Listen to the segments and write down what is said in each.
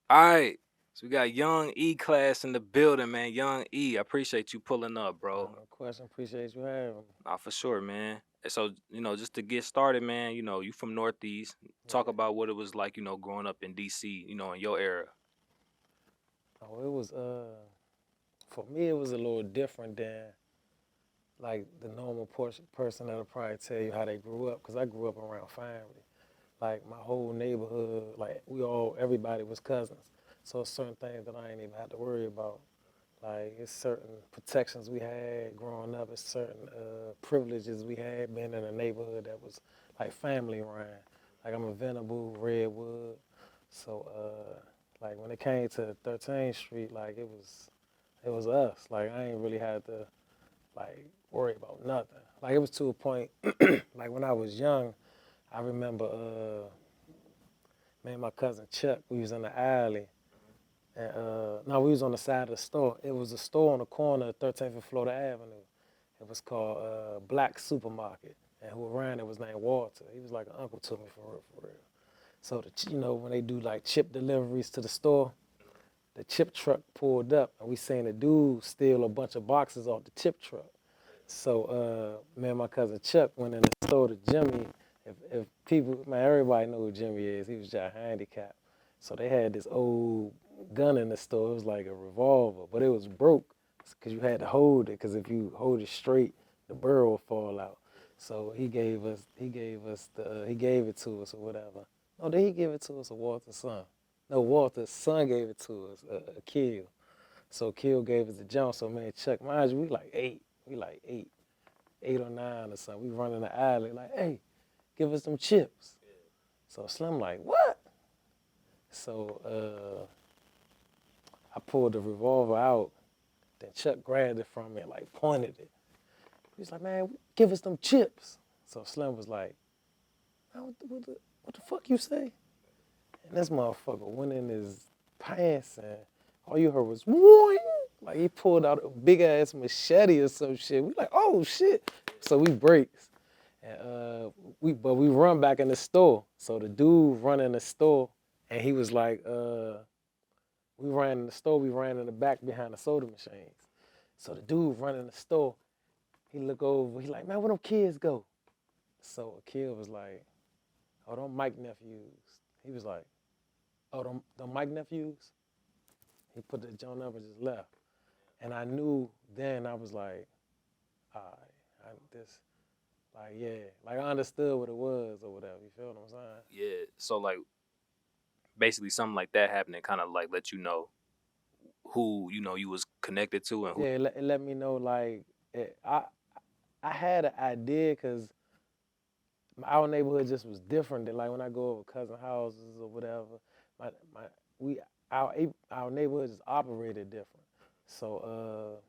All right. So we got Young E class in the building, man. Young E, I appreciate you pulling up, bro. No question. Appreciate you having me. Nah, for sure, man. And so, just to get started, man, you from Northeast. Talk Yeah. about what it was like, growing up in DC, in your era. Oh, it was for me it was a little different than like the normal person that'll probably tell you how they grew up, because I grew up around family. Like my whole neighborhood, like everybody was cousins. So it's certain things that I ain't even had to worry about. Like it's certain protections we had growing up. It's certain privileges we had being in a neighborhood that was like family ran. Like I'm a Venable, Redwood. So like when it came to 13th Street, like it was us. Like I ain't really had to like worry about nothing. Like it was to a point like when I was young, I remember me and my cousin Chuck, we was in the alley. And no, we was on the side of the store. It was a store on the corner of 13th and Florida Avenue. It was called Black Supermarket. And who ran it was named Walter. He was like an uncle to me for real, for real. So when they do like chip deliveries to the store, the chip truck pulled up and we seen a dude steal a bunch of boxes off the chip truck. So me and my cousin Chuck went in the store to Jimmy. If people, man, everybody know who Jimmy is. He was just handicapped. So they had this old gun in the store. It was like a revolver, but it was broke because you had to hold it. Because if you hold it straight, the barrel will fall out. So he gave it to us or whatever. No, did he give it to us or Walter's son? No, Walter's son gave it to us, a Kill. So Kill gave us the jump. So man, Chuck, mind you, we like eight. We like eight or nine or something. We run in the alley like, hey, give us some chips. So Slim like, what? So I pulled the revolver out. Then Chuck grabbed it from me and like pointed it. He was like, man, give us them chips. So Slim was like, man, what the fuck you say? And this motherfucker went in his pants and all you heard was, whoing. Like he pulled out a big ass machete or some shit. We like, oh shit. So we breaks. And we run back in the store. So the dude run in the store and he was like, we ran in the store, we ran in the back behind the soda machines. So the dude run in the store, he look over, he like, man, where them kids go? So a kid was like, oh, them Mike nephews. He was like, oh, them Mike nephews? He put the John number just left. And I knew then I was like, all right, this, like, yeah, like I understood what it was or whatever. You feel what I'm saying? Yeah. So like basically something like that happened and kind of like let you know who, you was connected to and who. Yeah, it let me know like I had an idea because our neighborhood just was different than like when I go over cousin houses or whatever. My my we our neighborhood just operated different. So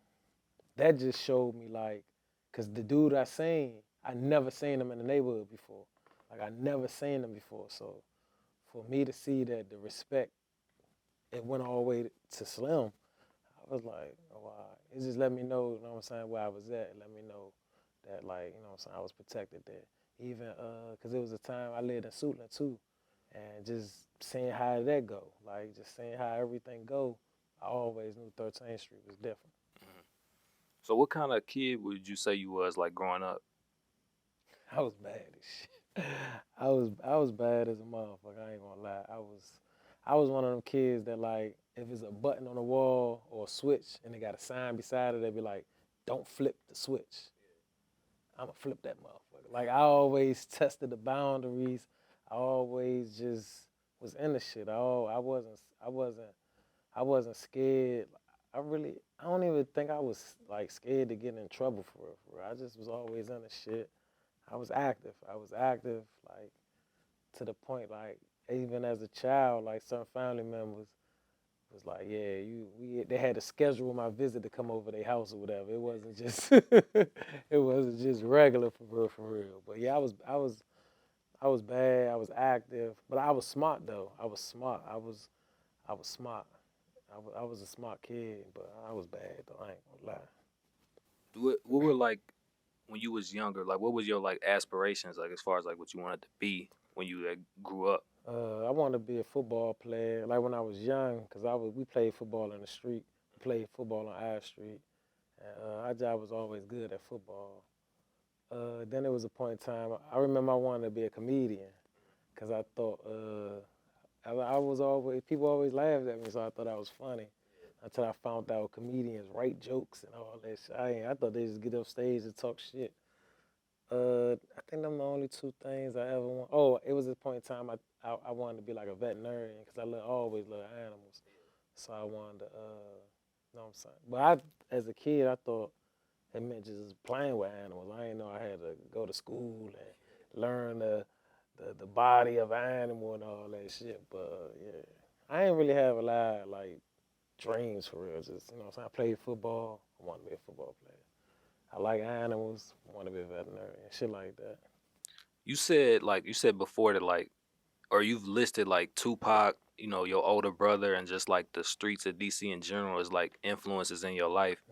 that just showed me like, cause the dude I seen, I never seen him in the neighborhood before. Like I never seen him before. So for me to see that the respect it went all the way to Slim, I was like, oh, wow. It just let me know, you know what I'm saying, where I was at. It let me know that, like, you know what I'm saying, I was protected there. Even, because it was a time I lived in Suitland too. And just seeing how that go, like, just seeing how everything go, I always knew 13th Street was different. Mhm. So what kind of kid would you say you was like growing up? I was bad as shit. I was bad as a motherfucker. I ain't gonna lie. I was one of them kids that like if it's a button on the wall or a switch and they got a sign beside it, they be like, "Don't flip the switch." I'ma flip that motherfucker. Like I always tested the boundaries. I always just was in the shit. I wasn't scared. I don't even think I was like scared to get in trouble for it. For real. I just was always in the shit. I was active. I was active, like to the point, like even as a child, like some family members was like, yeah, they had to schedule my visit to come over their house or whatever. It wasn't just, it wasn't just regular for real, for real. But yeah, I was bad. I was active, but I was smart though. I was smart. I was smart. I was a smart kid, but I was bad though. I ain't gonna lie. What were like when you was younger? Like what was your like aspirations like as far as like what you wanted to be when you like, grew up? I wanted to be a football player. Like when I was young, cause we played football in the street. We played football on our street, and our job was always good at football. Then there was a point in time I remember I wanted to be a comedian, cause I thought I was always people always laughed at me, so I thought I was funny. Until I found out comedians write jokes and all that shit. I thought they just get up stage and talk shit. I think them the only two things I ever want. Oh, it was a point in time I wanted to be like a veterinarian because always love animals. So I wanted to, know what I'm saying. But as a kid, I thought it meant just playing with animals. I didn't know I had to go to school and learn the body of an animal and all that shit. But yeah, I ain't really have a lot of like dreams for real. Just you know what I'm saying. I played football. I wanted to be a football player. I like animals. I want to be a veterinarian. Shit like that. You said before that like, or you've listed like Tupac, you know, your older brother, and just like the streets of DC in general as like influences in your life.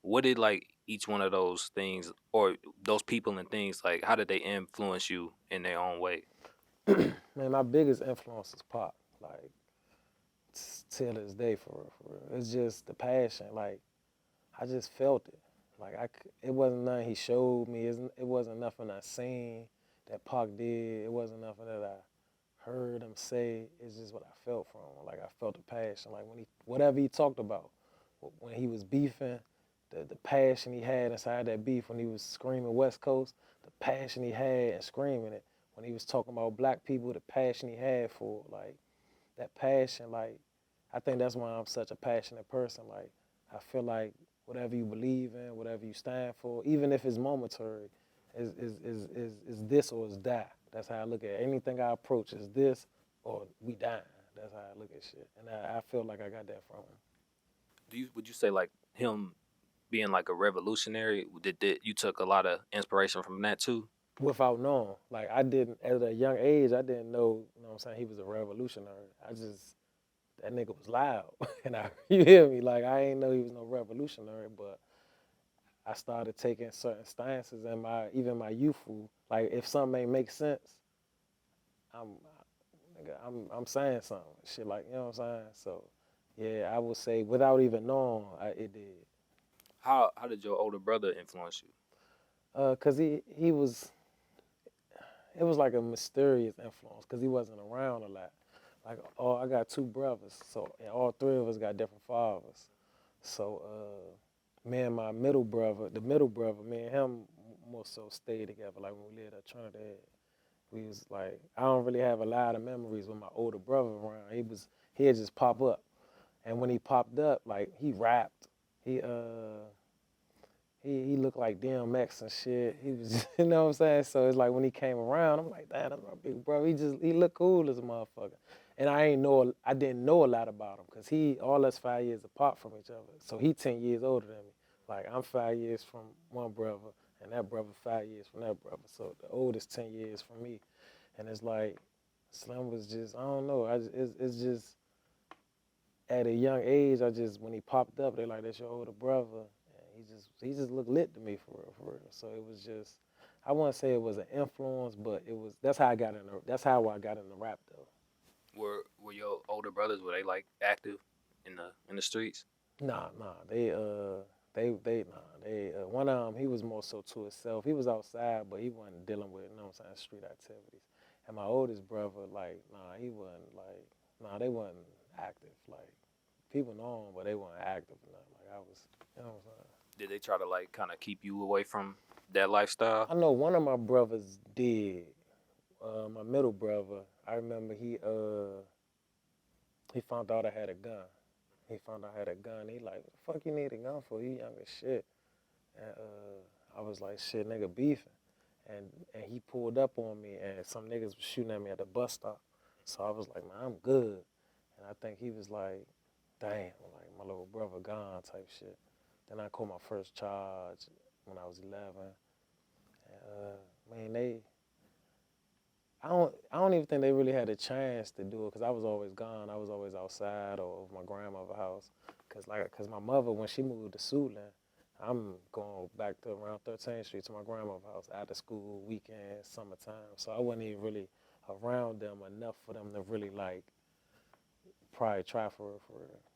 What did like each one of those things or those people and things like? How did they influence you in their own way? Man, my biggest influence is Pop. Like till this day, for real, for real. It's just the passion. Like I just felt it. Like it wasn't nothing he showed me. It wasn't nothing I seen that Pac did. It wasn't nothing that I heard him say. It's just what I felt from him. Like I felt the passion. Like when whatever he talked about, when he was beefing, the passion he had inside that beef when he was screaming West Coast, the passion he had and screaming it. When he was talking about black people, the passion he had for like that passion. Like I think that's why I'm such a passionate person. Like I feel like whatever you believe in, whatever you stand for, even if it's momentary, is this or is that. That's how I look at it. Anything I approach is this or we dying. That's how I look at shit. And I feel like I got that from him. Would you say like him being like a revolutionary? Did you took a lot of inspiration from that too? Without knowing. Like I didn't at a young age I didn't know, you know what I'm saying, he was a revolutionary. I just that nigga was loud. And you hear me? Like I ain't know he was no revolutionary, but I started taking certain stances in even my youthful. Like if something ain't make sense, I'm I'm saying something. Shit like you know what I'm saying. So yeah, I would say without even knowing, it did. How did your older brother influence you? Cause he was it was like a mysterious influence because he wasn't around a lot. Like I got two brothers, so and all three of us got different fathers. So me and my middle brother, the middle brother, me and him more so stayed together. Like when we lived at Trinidad, we was like I don't really have a lot of memories with my older brother around. He'd just pop up, and when he popped up, like he rapped. He he looked like DMX and shit. He was, you know what I'm saying? So it's like when he came around, I'm like, damn, that's my big brother. He looked cool as a motherfucker. And I didn't know a lot about him because all us 5 years apart from each other. So he 10 years older than me. Like I'm 5 years from one brother and that brother 5 years from that brother. So the oldest 10 years from me. And it's like, Slim was just, I don't know. It's just, at a young age, when he popped up, they like, that's your older brother. And he just looked lit to me for real, for real. So it was just, I wouldn't say it was an influence, but that's how I got into rap though. Were your older brothers were they like active in the streets? Nah, one of them, he was more so to himself. He was outside, but he wasn't dealing with, you know what I'm saying, street activities. And my oldest brother, like, he wasn't like, they wasn't active. Like, people know him, but they weren't active enough. Like, I was, you know what I'm saying? Did they try to like kind of keep you away from that lifestyle? I know one of my brothers did. My middle brother, I remember he found out I had a gun. He found out I had a gun. He like, what the fuck you need a gun for? You young as shit. And I was like, shit, nigga beefing. And he pulled up on me and some niggas was shooting at me at the bus stop. So I was like, man, I'm good. And I think he was like, damn, like my little brother gone type shit. Then I caught my first charge when I was 11. And, man, I don't even think they really had a chance to do it because I was always gone. I was always outside or over my grandmother's house. Cause my mother, when she moved to Suitland, I'm going back to around 13th Street to my grandmother's house after school, weekends, summertime. So I wasn't even really around them enough for them to really like probably try for real, for real.